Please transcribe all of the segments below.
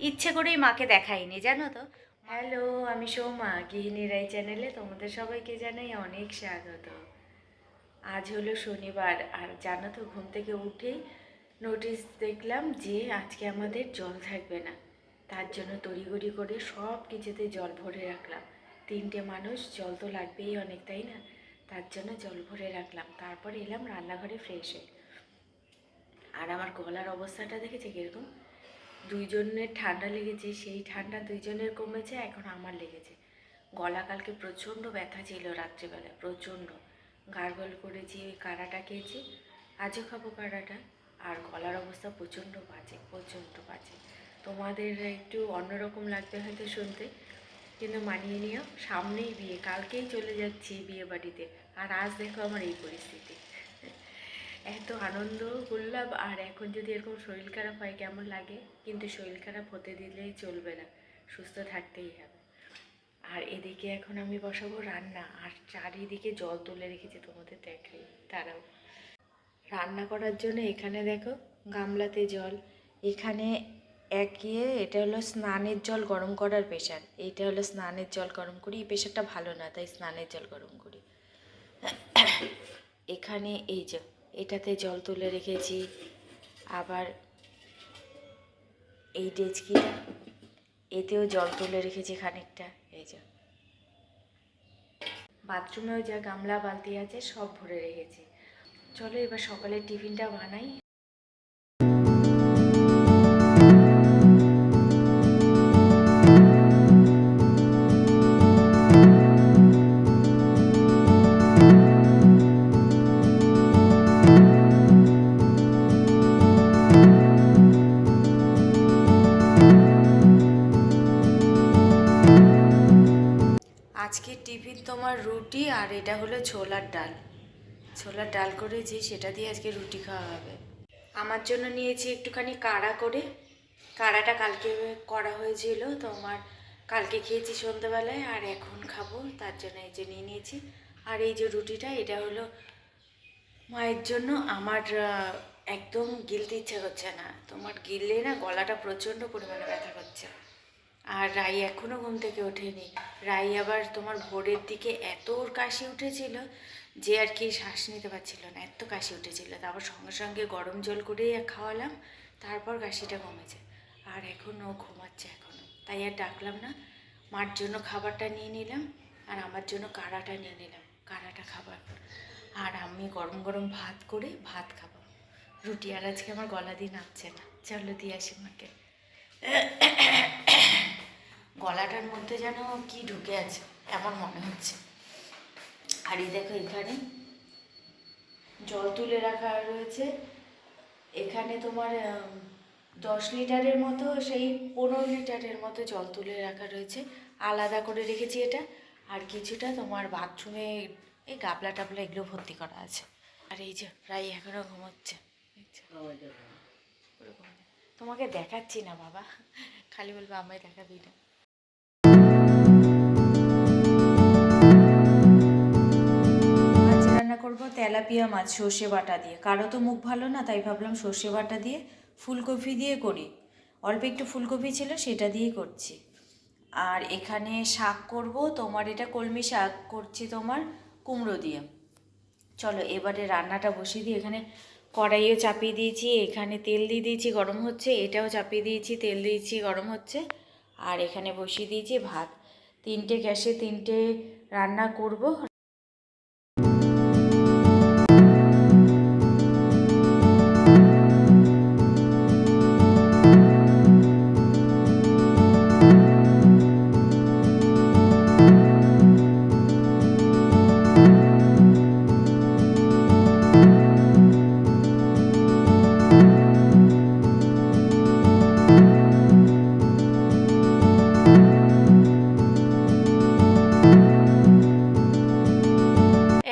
ইচ্ছে করেই মাকে দেখাইনি, জানো তো। হ্যালো, আমি সৌমা, গৃহিণী রাই চ্যানেলে তোমাদের সবাইকে জানাই অনেক স্বাগত। আজ হলো শনিবার, আর জানো তো ঘুম থেকে উঠেই নোটিশ দেখলাম যে আজকে আমাদের জল থাকবে না। তার জন্য তড়িঘড়ি করে সব কিছুতে জল ভরে রাখলাম। 3টে মানুষ, জল তো লাগবেই অনেক, তাই না? তার জন্য জল ভরে রাখলাম, তারপর এলাম রান্নাঘরে ফ্রেশ হয়ে। আর আমার গলার অবস্থাটা দেখেছে কীরকম? দুইজনের ঠান্ডা লেগেছে, সেই ঠান্ডা দুইজনের কমেছে, এখন আমার লেগেছে। গলা কালকে প্রচণ্ড ব্যথা ছিল, রাত্রিবেলায় প্রচণ্ড গার্গল করেছি, ওই কাড়াটা খেয়েছি, আজও খাবো কাড়াটা। আর গলার অবস্থা প্রচণ্ড বাজে, প্রচণ্ড বাজে। তোমাদের একটু অন্যরকম লাগবে হয়তো শুনতে, কিন্তু মানিয়ে নিও, সামনেই বিয়ে, কালকেই চলে যাচ্ছি বিয়ে বাড়িতে, আর আজ দেখো আমার এই পরিস্থিতি। এত আনন্দ করলাম, আর এখন যদি এরকম শরীর খারাপ হয় কেমন লাগে? কিন্তু শরীর খারাপ হতে দিলেই চলবে না, সুস্থ থাকতেই হবে। আর এদিকে এখন আমি বসাবো রান্না, আর চারিদিকে জল তুলে রেখেছি, তোমাদের দেখাই, তারাও রান্না করার জন্য। এখানে দেখো গামলাতে জল, এখানে এটা হলো স্নানের জল গরম করার প্রেশার, এইটা হলো স্নানের জল গরম করি, এই প্রেশারটা ভালো না, তাই স্নানের জল গরম করি। এখানে এই যে এটাতে জল তুলে রেখেছি, আবার এই ডেচকিটা, এতেও জল তুলে রেখেছি খানিকটা। এই যে বাথরুমেও যা গামলা বালতি আছে সব ভরে রেখেছি। চলো এবার সকালের টিফিনটা বানাই। আজকের টিফিন তোমার রুটি, আর এটা হলো ছোলার ডাল। ছোলার ডাল করেছি, সেটা দিয়ে আজকে রুটি খাওয়া হবে। আমার জন্য নিয়েছি একটুখানি কাড়া করে, কাড়াটা কালকে করা হয়েছিল তোমার, কালকে খেয়েছি সন্ধ্যাবেলায়, আর এখন খাবো, তার জন্য এই যে নিয়ে নিয়েছি। আর এই যে রুটিটা, এটা হলো মায়ের জন্য। আমার একদম গিলতে ইচ্ছা করছে না, তোমার গিললে না গলাটা প্রচণ্ড পরিমাণে ব্যথা করছে। আর রাই এখনও ঘুম থেকে ওঠেনি। রাই আবার তোমার ভোরের দিকে এত ওর কাশি উঠেছিল যে আর কি শ্বাস নিতে পারছিল না, এত কাশি উঠেছিল। তারপর সঙ্গে সঙ্গে গরম জল করেই খাওয়ালাম, তারপর কাশিটা কমেছে। আর এখন ও ঘুমাচ্ছে এখনও, তাই আর ডাকলাম না। মার জন্য খাবারটা নিয়ে নিলাম, আর আমার জন্য কাড়াটা নিয়ে নিলাম, কাড়াটা খাবার। আর আমি গরম গরম ভাত করে ভাত খাবো, রুটি আর আজকে আমার গলা দিয়ে নামছে না। চলো দিয়ে আসি মাকে। গলাটার মধ্যে যেন কি ঢুকে আছে এমন মনে হচ্ছে। আর এই দেখো এখানে জল তুলে রাখা রয়েছে, এখানে তোমার 10 লিটারের মতো, সেই 15 লিটারের মতো জল তুলে রাখা রয়েছে, আলাদা করে রেখেছি এটা। আর কিছুটা তোমার বাথরুমে এই গাবলা টাবলা এগুলো ভর্তি করা আছে। আর এই যে প্রায় এখনও ঘুমোচ্ছে, তোমাকে দেখাচ্ছি না বাবা, খালি বলবো আমায় দেখাবি না। রান্না করব তেলাপিয়া মাছ সর্ষে বাটা দিয়ে, কারো তো মুখ ভালো না, তাই ভাবলাম সর্ষে বাটা দিয়ে ফুলকপি দিয়ে করি। অল্প একটু ফুলকপি ছিল, সেটা দিয়েই করছি। আর এখানে শাক করব তোমার, এটা কলমি শাক করছি তোমার কুমড়ো দিয়ে। চলো এবারে রান্নাটা বসিয়ে দিই। এখানে কড়াইও চাপিয়ে দিয়েছি, এখানে তেল দিয়ে দিয়েছি, গরম হচ্ছে, এটাও চাপিয়ে দিয়েছি, তেল দিয়েছি, গরম হচ্ছে। আর এখানে বসিয়ে দিয়েছি ভাত। 3টে গ্যাসে 3টে রান্না করব।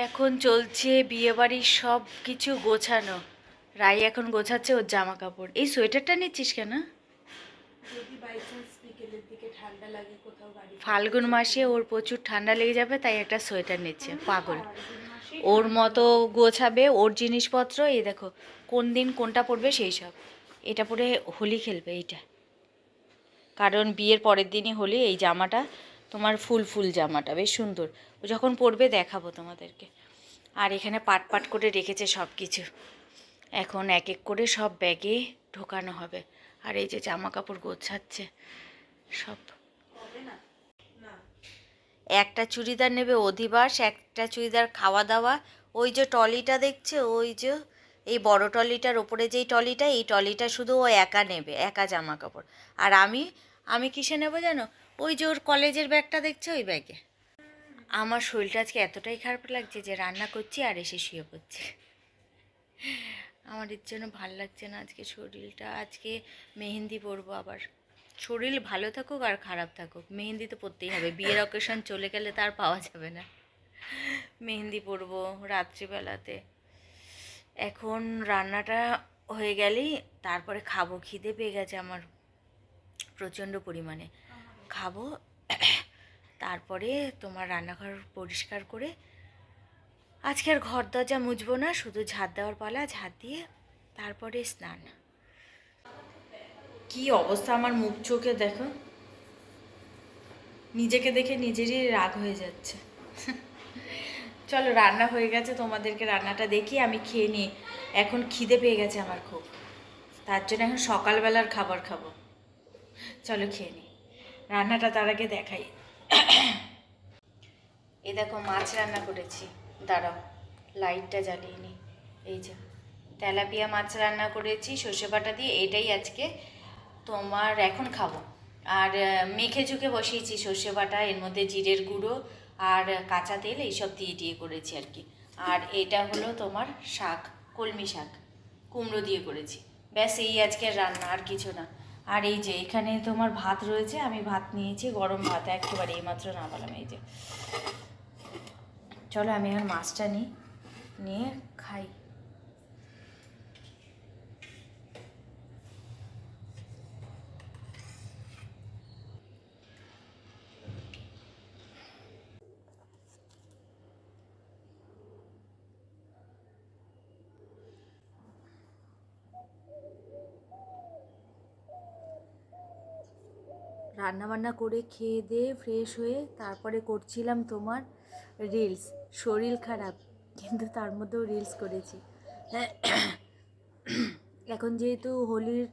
এখন চলছে বিয়েবাড়ির সব কিছু গোছানো। রাই এখন গোছাচ্ছে ওর জামা কাপড়। এই সোয়েটারটা নিচ্ছিস কেন? ফাল্গুন মাসে ওর প্রচুর ঠান্ডা লেগে যাবে, তাই একটা সোয়েটার নিচ্ছে, পাগল। ওর মতো গোছাবে ওর জিনিসপত্র। এই দেখো কোন দিন কোনটা পরবে সেই সব। এটা পরে হোলি খেলবে, এইটা কারণ বিয়ের পরের দিনই হলে এই জামাটা তোমার ফুল ফুল জামাটা বেশ সুন্দর, ও যখন পরবে দেখাবো তোমাদেরকে। আর এখানে পাট পাট করে রেখেছে সব কিছু, এখন এক এক করে সব ব্যাগে ঢোকানো হবে। আর এই যে জামা কাপড় গোছাচ্ছে সব। একটা চুড়িদার নেবে অধিবাস, একটা চুড়িদার খাওয়া দাওয়া, ওই যে টলিটা দেখছে, ওই যে এই বড় টলিটার ওপরে যেই টলিটা, এই টলিটা শুধু ও একা নেবে, একা জামা কাপড়। আর আমি আমি কিসে নেবো জানো? ওই যে ওর কলেজের ব্যাগটা দেখছে, ওই ব্যাগে। আমার শরীরটা আজকে এতটাই খারাপ লাগছে যে রান্না করছি আর এসে শুয়ে পড়ছি। আমার এর জন্য ভাল লাগছে না আজকে শরীরটা। আজকে মেহেন্দি পরবো আবার। শরীর ভালো থাকুক আর খারাপ থাকুক, মেহেন্দি তো পরতেই হবে, বিয়ের অকেশন চলে গেলে তার পাওয়া যাবে না। মেহেন্দি পরবো রাত্রিবেলাতে। এখন রান্নাটা হয়ে গেলেই তারপরে খাবো, খিদে পেয়ে গেছে আমার প্রচণ্ড পরিমাণে, খাবো। তারপরে তোমার রান্নাঘর পরিষ্কার করে, আজকে আর ঘর দরজা মুছবো না, শুধু ঝাঁট দেওয়ার পালা, ঝাঁট দিয়ে তারপরে স্নান। কি অবস্থা আমার মুখ চোখে দেখো, নিজেকে দেখে নিজেরই রাগ হয়ে যাচ্ছে। চলো রান্না হয়ে গেছে, তোমাদেরকে রান্নাটা দেখি, আমি খেয়ে নিই। এখন খিদে পেয়ে গেছে আমার খুব, তার জন্য এখন সকালবেলার খাবার খাবো। চলো খেয়ে নিই, রান্নাটা তার আগে দেখাই। এই দেখো মাছ রান্না করেছি, দাঁড়াও লাইটটা জ্বালিয়ে নিই। এই যে তেলাপিয়া মাছ রান্না করেছি সর্ষে বাটা দিয়ে, এটাই আজকে তোমার এখন খাবো। আর মেখে ঝুঁকে বসিয়েছি সর্ষে বাটা, এর মধ্যে জিরের গুঁড়ো আর কাঁচা তেল এইসব দিয়ে করেছি আর কি। আর এটা হলো তোমার শাক, কলমি শাক কুমড়ো দিয়ে করেছি। ব্যাস এই আজকের রান্না, আর কিছু না। আর এই যে এখানে তোমার ভাত রয়েছে, আমি ভাত নিয়েছি, গরম ভাত একেবারে এইমাত্র নামালাম। এই যে চলো আমি এখন মাছটা নিয়ে খাই। রান্নাবান্না করে খেয়ে দিয়ে ফ্রেশ হয়ে তারপরে করছিলাম তোমার রিলস। শরীর খারাপ কিন্তু তার মধ্যেও রিলস করেছি। এখন যেহেতু হোলির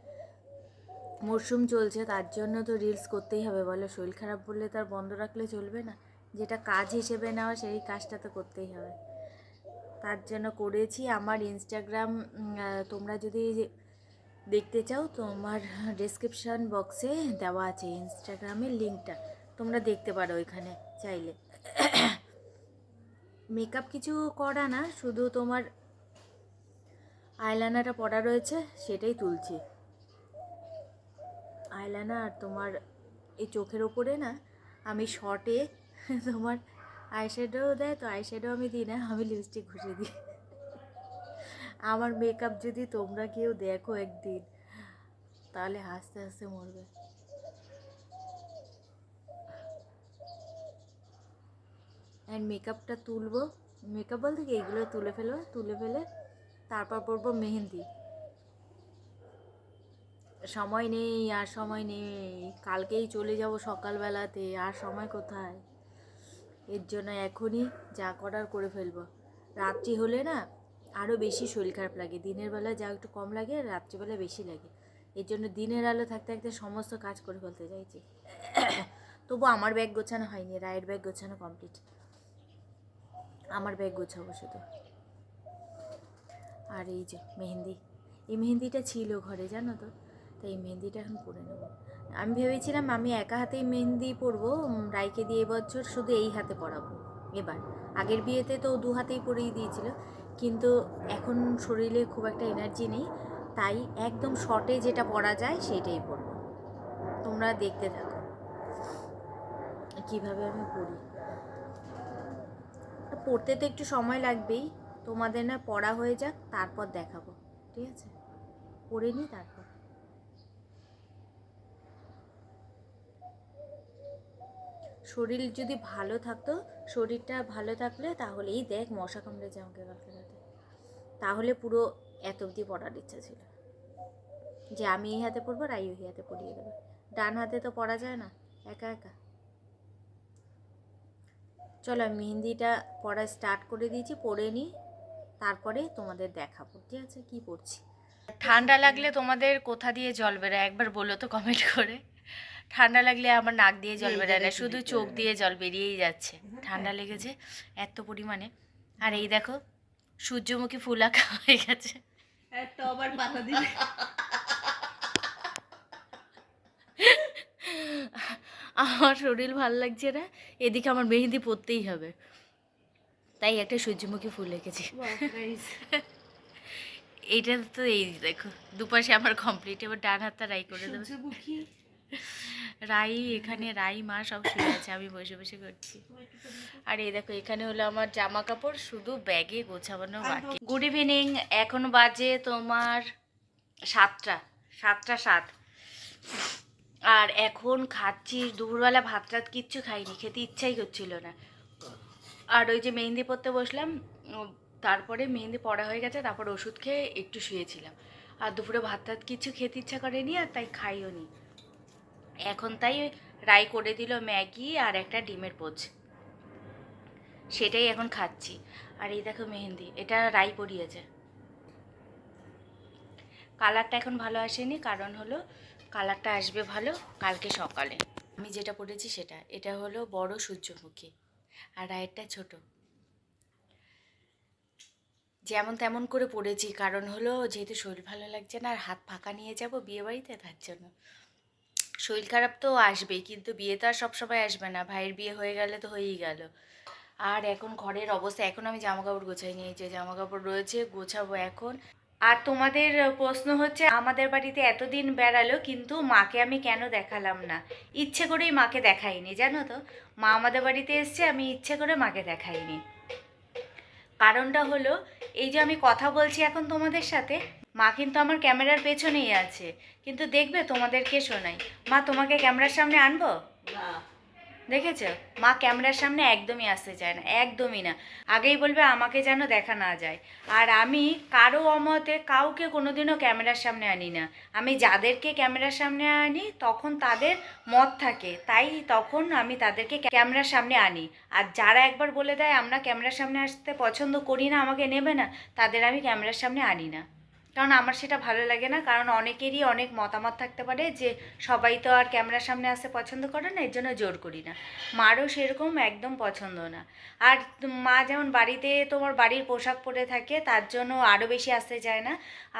মরশুম চলছে, তার জন্য তো রিলস করতেই হবে বলো, শরীর খারাপ বললে তার বন্ধ রাখলে চলবে না। যেটা কাজ হিসেবে নেওয়া সেই কাজটা তো করতেই হবে, তার জন্য করেছি। আমার ইনস্টাগ্রাম তোমরা যদি দেখতে চাও, তোমার ডেসক্রিপশান বক্সে দেওয়া আছে ইনস্টাগ্রামের লিঙ্কটা, তোমরা দেখতে পারো ওইখানে চাইলে। মেকআপ কিছু করা না, শুধু তোমার আইলাইনারটা পরা রয়েছে, সেটাই তুলছি। আইলাইনার আর তোমার এই চোখের ওপরে না আমি শর্টে তোমার আইশ্যাডো দেয় তো, আইশ্যাডো আমি দিই না, আমি লিপস্টিক ঘষে দিই। আমার মেকআপ যদি তোমরা কেউ দেখো একদিন, তাহলে হাসতে হাসতে মরবে। অ্যান্ড মেকআপটা তুলবো, মেকআপ বলতে কি এইগুলো তুলে ফেলবো, তুলে ফেলে তারপর পরবো মেহেন্দি। সময় নেই, আর সময় নেই, কালকেই চলে যাব সকালবেলাতে, আর সময় কোথায়। এর জন্য এখনই যা করার করে ফেলবো। রাত্রি হলে না আরও বেশি শরীর খারাপ লাগে, দিনের বেলা যা একটু কম লাগে, রাত্রিবেলা বেশি লাগে। এর জন্য দিনের আলো থাকতে থাকতে সমস্ত কাজ করে ফেলতে চাইছি। তবু আমার ব্যাগ গোছানো হয়নি, রায়ের ব্যাগ গোছানো কমপ্লিট, আমার ব্যাগ গোছাবো শুধু। আর এই যে মেহেন্দি, এই মেহেন্দিটা ছিল ঘরে জানো তো, তাই এই মেহেন্দিটা এখন পরে নেবো। আমি ভেবেছিলাম আমি একা হাতেই মেহেন্দি পরবো, রাইকে দিয়ে এবছর শুধু এই হাতে পরাবো এবার। আগের বিয়েতে তো দু হাতেই পরিয়ে দিয়েছিল, কিন্তু এখন শরীরে খুব একটা এনার্জি নেই, তাই একদম শর্টে যেটা পরা যায় সেটাই পরবো। তোমরা দেখতে থাকো কীভাবে আমি পরি। পড়তে তো একটু সময় লাগবেই, তোমাদের না পড়া হয়ে যাক তারপর দেখাবো, ঠিক আছে? পড়ে নিই তারপর। শরীর যদি ভালো থাকতো, শরীরটা ভালো থাকলে, তাহলেই দেখ মশা কামড়েছে আমাকে কালকে রাতে, তাহলে পুরো এত অবধি পড়ার ইচ্ছা ছিল যে আমি এই হাতে পড়বো আর ওই হাতে পড়িয়ে দেবে। ডান হাতে তো পড়া যায় না একা একা। চলো আমি মেহেন্দিটা পড়া স্টার্ট করে দিয়েছি, পড়ে নিই, তারপরে তোমাদের দেখাবো ঠিক আছে কী পড়ছি। ঠান্ডা লাগলে তোমাদের কোথা দিয়ে জল বেরোয় একবার বলো তো কমেন্ট করে। ঠান্ডা লাগলে আমার নাক দিয়ে জল বেরোয় না, শুধু চোখ দিয়ে জল বেরিয়েই যাচ্ছে, ঠান্ডা লেগেছে এত পরিমাণে। আর এই দেখো সূর্যমুখী ফুল আঁকা হয়ে গেছে। তো আবার পাতা দিলে আমার শরীর ভালো লাগছে না, এদিকে আমার মেহেন্দি পরতেই হবে, তাই একটা সূর্যমুখী ফুল এঁকেছি। এইটা তো এই দেখো দুপাশে আমার কমপ্লিট, এবার ডান হাতটা রাই করে দেবো। রাই এখানে রাই মা সব শুয়ে আছে, আমি বসে বসে করছি। আর এই দেখো এখানে হলো আমার জামা কাপড়, শুধু ব্যাগে গোছানো বাকি। গুড ইভিনিং, এখন বাজে তোমার 7টা 7, আর এখন খাচ্ছি। দুপুরবেলা ভাত টাত কিচ্ছু খাইনি, খেতে ইচ্ছাই করছিল না। আর ওই যে মেহেন্দি পরতে বসলাম, তারপরে মেহেন্দি পড়া হয়ে গেছে, তারপর ওষুধ খেয়ে একটু শুয়েছিলাম। আর দুপুরে ভাত টাত কিছু খেতে ইচ্ছা করেনি, আর তাই খাইও নি। এখন তাই রাই করে দিল ম্যাগি আর একটা ডিমের পোচ, সেটাই এখন খাচ্ছি। আর এই দেখো মেহেন্দি, এটা রাই পরিয়েছে। কালারটা এখন ভালো আসেনি, কারণ হলো কালারটা আসবে ভালো কালকে সকালে। আমি যেটা পরেছি সেটা, এটা হলো বড় সূর্যমুখী আর রায়েরটা ছোট। যেমন তেমন করে পরেছি, কারণ হলো যেহেতু শরীর ভালো লাগছে না আর হাত ফাঁকা নিয়ে যাব বিয়েবাড়িতে, তার জন্য। শরীর খারাপ তো আসবেই, কিন্তু বিয়ে তো আর সবসময় আসবে না, ভাইয়ের বিয়ে হয়ে গেলে তো হয়েই গেল। আর এখন ঘরের অবস্থা, এখন আমি জামা কাপড় গোছাই নিই, যে জামা কাপড় রয়েছে গোছাবো এখন। আর তোমাদের প্রশ্ন হচ্ছে আমাদের বাড়িতে এতদিন বেড়ালো কিন্তু মাকে আমি কেন দেখালাম না। ইচ্ছে করেই মাকে দেখাইনি, জানো তো। মা আমাদের বাড়িতে এসছে, আমি ইচ্ছে করে মাকে দেখাইনি। কারণটা হলো এই যে আমি কথা বলছি এখন তোমাদের সাথে, মা কিন্তু আমার ক্যামেরার পেছনেই আছে, কিন্তু দেখবে তোমাদেরকে শোনাই। মা তোমাকে ক্যামেরার সামনে আনবো? দেখেছো, মা ক্যামেরার সামনে একদমই আসতে চায় না, একদমই না। আগেই বলবে আমাকে যেন দেখা না যায়। আর আমি কারো অমতে কাউকে কোনোদিনও ক্যামেরার সামনে আনি না। আমি যাদেরকে ক্যামেরার সামনে আনি তখন তাদের মত থাকে, তাই তখন আমি তাদেরকে ক্যামেরার সামনে আনি। আর যারা একবার বলে দেয় আমরা ক্যামেরার সামনে আসতে পছন্দ করি না, আমাকে নেবে না, তাদের আমি ক্যামেরার সামনে আনি না। কারণ আমার সেটা ভালো লাগে না, কারণ অনেকেরই অনেক মতামত থাকতে পারে যে সবাই তো আর ক্যামেরার সামনে আসতে পছন্দ করে না, এর জন্য জোর করি না। মারও সেরকম একদম পছন্দ না। আর মা যেমন বাড়িতে তোমার বাড়ির পোশাক পরে থাকে, তার জন্য আরও বেশি আসতে চায় না।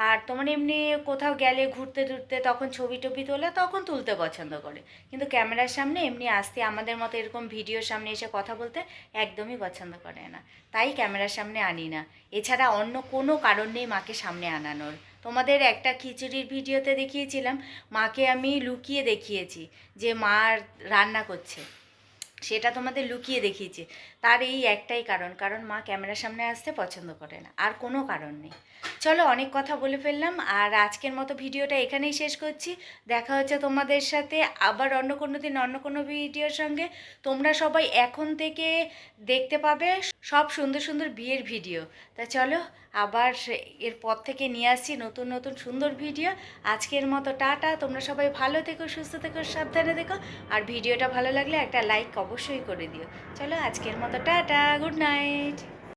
আর তোমার এমনি কোথাও গেলে ঘুরতে টুরতে তখন ছবি টবি তোলে, তখন তুলতে পছন্দ করে, কিন্তু ক্যামেরার সামনে এমনি আসতে আমাদের মতো এরকম ভিডিওর সামনে এসে কথা বলতে একদমই পছন্দ করে না, তাই ক্যামেরার সামনে আনি না। এছাড়া অন্য কোনো কারণ নেই মাকে সামনে আনানোর। তোমাদের একটা খিচুড়ির ভিডিওতে দেখিয়েছিলাম, মাকে আমি লুকিয়ে দেখিয়েছি যে মা রান্না করছে, সেটা তোমাদের লুকিয়ে দেখিয়েছি। তার এই একটাই কারণ, কারণ মা ক্যামেরার সামনে আসতে পছন্দ করে না, আর কোনো কারণ নেই। চলো অনেক কথা বলে ফেললাম, আর আজকের মতো ভিডিওটা এখানেই শেষ করছি। দেখা হচ্ছে তোমাদের সাথে আবার অন্য কোনো দিন অন্য কোনো ভিডিওর সঙ্গে। তোমরা সবাই এখন থেকে দেখতে পাবে সব সুন্দর সুন্দর বিয়ের ভিডিও। তা চলো আবার এরপর থেকে নিয়ে আসছি নতুন নতুন সুন্দর ভিডিও। আজকের মতো টাটা, তোমরা সবাই ভালো থেকো, সুস্থ থেকো, সাবধানে থেকো। আর ভিডিওটা ভালো লাগলে একটা লাইক অবশ্যই করে দিও। চলো আজকের মতো টাটা, গুড নাইট।